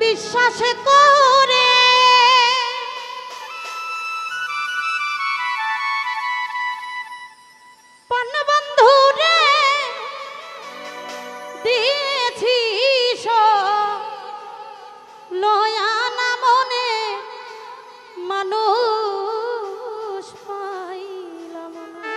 বিশ্বাস করে বন্ধু রে দিয়েছি লয়ানা মনে মানুষ পাইলাম না।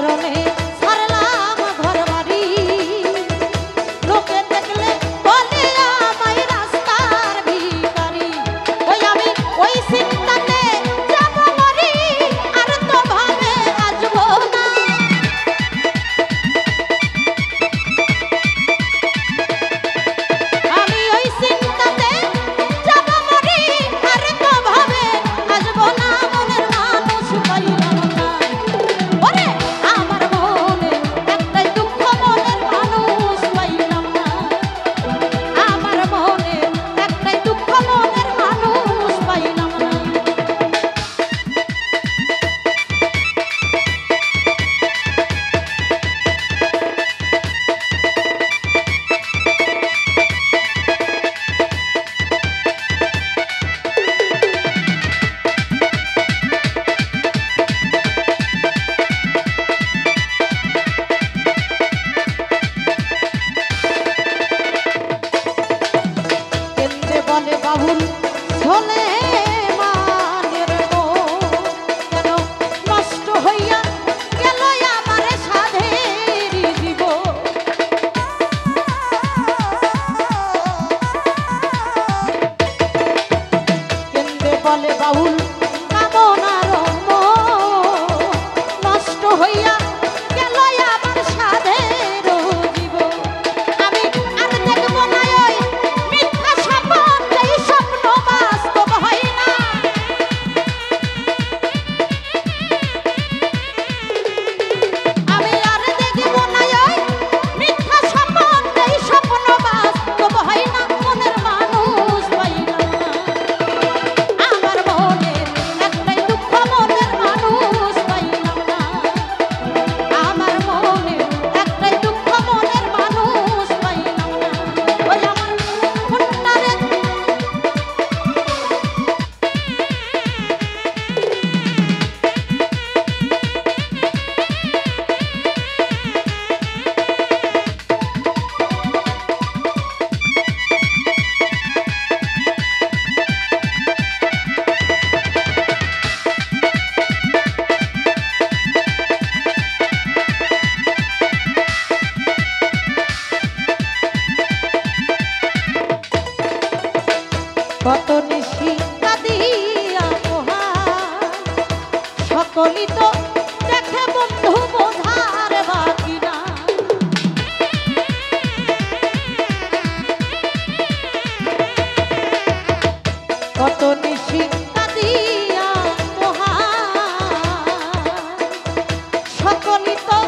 কারণে ছাড়লাম ঘর বাড়ি লোকে দেখলে বলে আমায় রাস্তার ভিখারি ওই আমি ওই চিন্তাতে যাব মরি আর তো ভাবে আসবো না আমি ওই চিন্তাতে যাব মরি আর তো ভাবে আসবো না মনের মানুষ পাইলাম না ওরে আমার মনে একটাই দুঃখ মনের মানুষ পাইলাম না আমার মনে একটাই দুঃখ মনের মানুষ পাইলাম না কেন্দ্রে বলে বাবুল চলে মানের মন কেন নষ্ট হইয়া গেল আমার সাধের জীবন কেন্দ্রে বলে বাবুল কামনার মন নষ্ট হইয়া গেল আমার সাধের জীবন আমি আর দেখব না ওই মিথ্যা স্বপ্ন যেই স্বপ্ন বাস্তব হয় না আমি আর দেখব না ওই মিথ্যা স্বপ্ন যেই স্বপ্ন বাস্তব হয় না মনের মানুষ পাইলাম না আমার মনে একটাই দুঃখ মনের মানুষ পাইলাম না আমার মনে একটাই দুঃখ মনের মানুষ পাইলাম না ওই আমার মনটারে কত নিশি কাঁদিয়া পোহাই সকলই তো দেখে বন্ধু বোঝার বাকি না কত নিশি কাঁদিয়া পোহাই সকলই তো